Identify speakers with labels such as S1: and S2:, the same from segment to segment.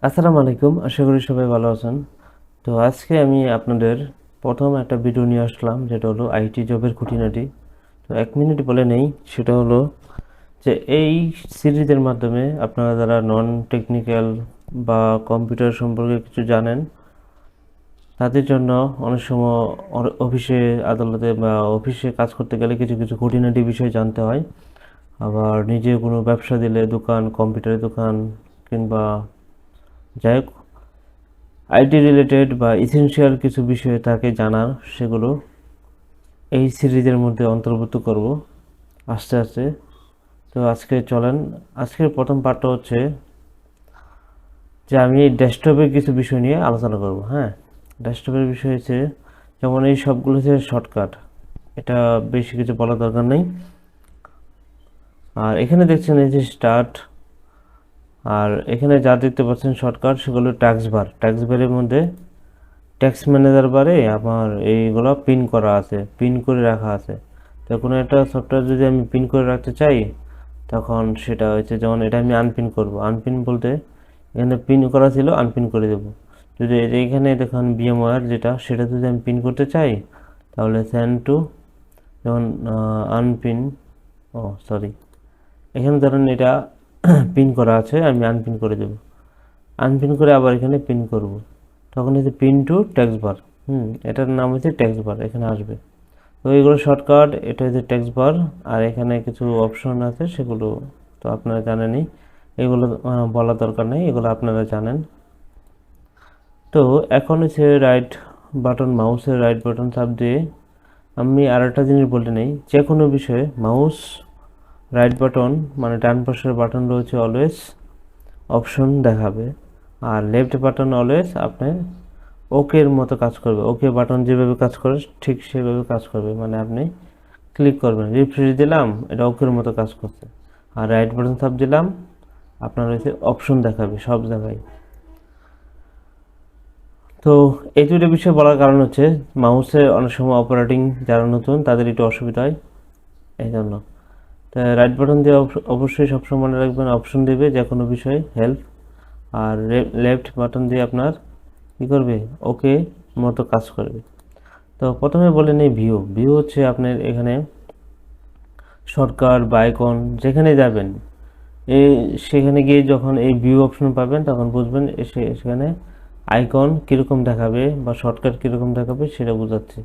S1: আসসালামু আলাইকুম, আশা করি সবাই ভালো আছেন। তো আজকে আমি আপনাদের প্রথম একটা ভিডিও নিয়ে আসলাম, যেটা হলো আইটি জবের খুঁটিনাটি। তো 1 মিনিট বলে নেই, সেটা হলো যে এই সিরিজের মাধ্যমে আপনারা যারা নন টেকনিক্যাল বা কম্পিউটার সম্পর্কে কিছু জানেন, তাদের জন্য অনেক সময় অফিসে, আদালতে বা অফিসে কাজ করতে গেলে কিছু কিছু খুঁটিনাটি বিষয় জানতে হয়। আবার নিজে কোনো ব্যবসা দিলে, দোকান, কম্পিউটারের দোকান কিংবা যাই হোক, আইটি রিলেটেড বা এসেনশিয়াল কিছু বিষয় থাকে জানার, সেগুলো এই সিরিজের মধ্যে অন্তর্ভুক্ত করব আস্তে আস্তে। তো আজকে চলেন, আজকের প্রথম পার্টটা হচ্ছে যে আমি ডেস্কটপের কিছু বিষয় নিয়ে আলোচনা করব। হ্যাঁ, ডেস্কটপের বিষয় হচ্ছে যেমন এই সবগুলো হচ্ছে শর্টকাট, এটা বেশি কিছু বলার দরকার নেই। আর এখানে দেখছেন এই যে স্টার্ট, আর এখানে যা দেখতে পাচ্ছেন শর্টকাট, সেগুলো ট্যাক্স বার। ট্যাক্স বারের মধ্যে ট্যাক্স ম্যানেজার বারে আমার এইগুলো পিন করা আছে, পিন করে রাখা আছে। তো কোনো একটা সফটওয়্যার যদি আমি পিন করে রাখতে চাই, তখন সেটা হচ্ছে, যেমন এটা আমি আনপিন করব। আনপিন বলতে এখানে পিন করা ছিল, আনপিন করে দেব। যদি এখানে দেখুন VMware যেটা, সেটা যদি আমি পিন করতে চাই, তাহলে সেন্ড টু, যেমন আনপিন, ও সরি, এখানে ধরেন এটা পিন করা আছে, আমি আনপিন করে দেব। আনপিন করে আবার এখানে পিন করব, তখন হচ্ছে পিন টু টেক্সট বার। এটার নাম হচ্ছে টেক্সট বার, এখানে আসবে। তো এইগুলো শর্টকাট, এটা হচ্ছে টেক্সট বার। আর এখানে কিছু অপশন আছে, সেগুলো তো আপনারা জানেনই, এগুলো বলা দরকার নেই, এগুলো আপনারা জানেন। তো এখন হচ্ছে রাইট বাটন, মাউসের রাইট বাটন চাপ দিয়ে আমি আর একটা জিনিস বলতে নেই, যে কোনো বিষয়ে মাউস রাইট বাটন মানে ডান পাশের বাটন রয়েছে অলওয়েজ অপশন দেখাবে, আর লেফট বাটন অলওয়েজ আপনার ওকের মতো কাজ করবে। ওকে বাটন যেভাবে কাজ করে ঠিক সেভাবে কাজ করবে, মানে আপনি ক্লিক করবেন, রিফ্রেশ দিলাম, এটা ওকের মতো কাজ করছে। আর রাইট বাটন চাপ দিলাম, আপনার হচ্ছে অপশন দেখাবে সব জায়গায়। তো এই দুটো বিষয় বলার কারণ হচ্ছে মাউসে অনেক সময় অপারেটিং যারা নতুন তাদের একটু অসুবিধা হয়, এই জন্য। তাই রাইট বাটন দিয়ে অবশ্যই সবসময় মনে রাখবেন অপশন দেবে যে কোনো বিষয়ে হেল্প। আর লেফট বাটন দিয়ে আপনার কী করবে, ওকে মতো কাজ করবে। তো প্রথমে বলে নেই ভিউ। ভিউ হচ্ছে আপনার এখানে শর্টকাট বা আইকন, যেখানে যাবেন এই সেখানে গিয়ে যখন এই ভিউ অপশন পাবেন, তখন বুঝবেন সেখানে আইকন কীরকম দেখাবে বা শর্টকাট কীরকম দেখাবে, সেটা বোঝাচ্ছে।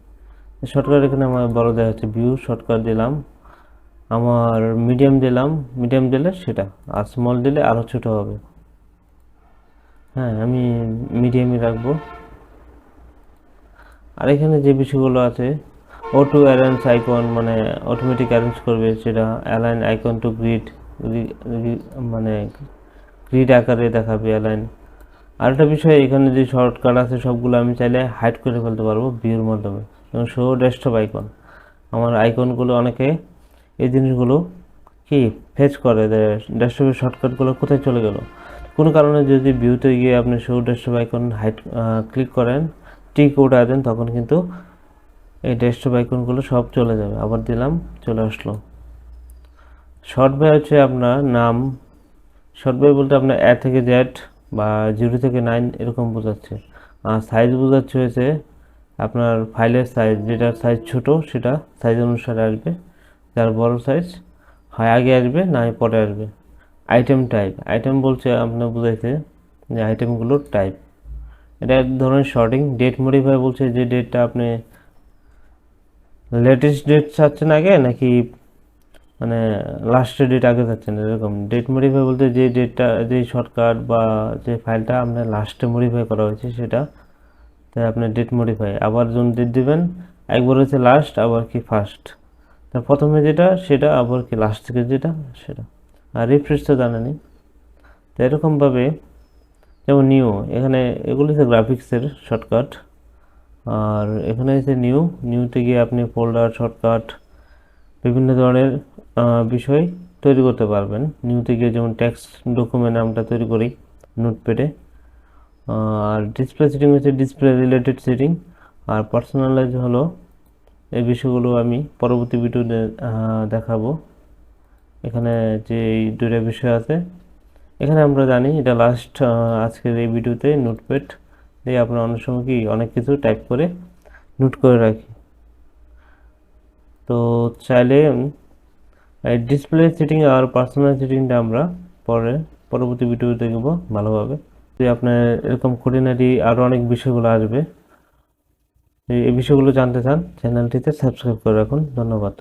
S1: শর্টকাট এখানে আমার বড় দেখা যাচ্ছে, ভিউ শর্টকাট দিলাম, আমার মিডিয়াম দিলাম, মিডিয়াম দিলে সেটা, আর স্মল দিলে আরও ছোটো হবে। হ্যাঁ, আমি মিডিয়ামই রাখবো। আর এখানে যে বিষয়গুলো আছে, অটো অ্যারেঞ্জ আইকন মানে অটোমেটিক অ্যারেঞ্জ করবে, সেটা অ্যালাইন আইকন টু গ্রিড, মানে গ্রিড আকারে দেখাবে অ্যালাইন। আরেকটা বিষয়, এখানে যে শর্টকাট আছে সবগুলো আমি চাইলে হাইড করে ফেলতে পারবো ভিউর মাধ্যমে, যেমন শো ডেস্কটপ আইকন। আমার আইকনগুলো অনেকে এই জিনিসগুলো কি ফেচ করে, ডেস্কটপের শর্টকাটগুলো কোথায় চলে গেল। কোনো কারণে যদি ভিউতে গিয়ে আপনি show desktop icon hide click করেন, টিক ওটা দেন, তখন কিন্তু এই ডেস্কটপ আইকনগুলো সব চলে যাবে। আবার দিলাম, চলে আসলো। শর্ট বাই হচ্ছে আপনার নাম, শর্ট বাই বলতে আপনার থেকে জেড বা 0 থেকে 9 এরকম বোঝাচ্ছে। আর সাইজ বোঝাচ্ছে হয়েছে আপনার ফাইলের সাইজ, যেটার সাইজ ছোট সেটা সাইজ অনুসারে আসবে, যার বড় সাইজ হয় আগে আসবে, না হয় পরে আসবে। আইটেম টাইপ, আইটেম বলছে আপনার বোঝাইছে যে আইটেমগুলোর টাইপ, এটা এক ধরনের শর্টিং। ডেট মডিফাই বলছে যে ডেটটা আপনি লেটেস্ট ডেট চাচ্ছেন আগে, নাকি মানে লাস্টের ডেট আগে যাচ্ছেন, এরকম। ডেট মডিফাই বলতে যে ডেটটা, যে শর্টকাট বা যে ফাইলটা আপনার লাস্টে মডিফাই করা হয়েছে সেটা, তাই আপনার ডেট মডিফাই। আবার যখন ডেট দেবেন, একবার হচ্ছে লাস্ট, আবার কি ফার্স্ট, তা প্রথমে যেটা সেটা, আবার কি লাস্ট থেকে যেটা সেটা। আর রিফ্রেশ তো জানেনি। তো এরকমভাবে, যেমন নিউ, এখানে এগুলো হচ্ছে গ্রাফিক্সের শর্টকাট। আর এখানে হচ্ছে নিউ, নিউতে গিয়ে আপনি ফোল্ডার শর্টকাট বিভিন্ন ধরনের বিষয় তৈরি করতে পারবেন নিউতে গিয়ে, যেমন টেক্সট ডকুমেন্ট আমরা তৈরি করি নোটপ্যাডে। আর ডিসপ্লে সেটিং হচ্ছে ডিসপ্লে রিলেটেড সেটিং। আর পার্সোনালাইজ হলো, এই বিষয়গুলো আমি পরবর্তী ভিডিওতে দেখাবো। এখানে যে এই দুটো বিষয় আছে, এখানে আমরা জানি এটা লাস্ট আজকের এই ভিডিওতে নোটপ্যাড দিয়ে আমরা অনেক সময় কি অনেক কিছু টাইপ করে নোট করে রাখি। তো চাইলে ডিসপ্লে সেটিং আর পার্সোনাল সেটিংটা আমরা পরবর্তী ভিডিও দেখব ভালোভাবে। যদি আপনার এরকম খুঁটিনাটি আরও অনেক বিষয়গুলো আসবে, এই বিষয়গুলো জানতে চান চ্যানেলটিতে সাবস্ক্রাইব করে রাখুন। ধন্যবাদ।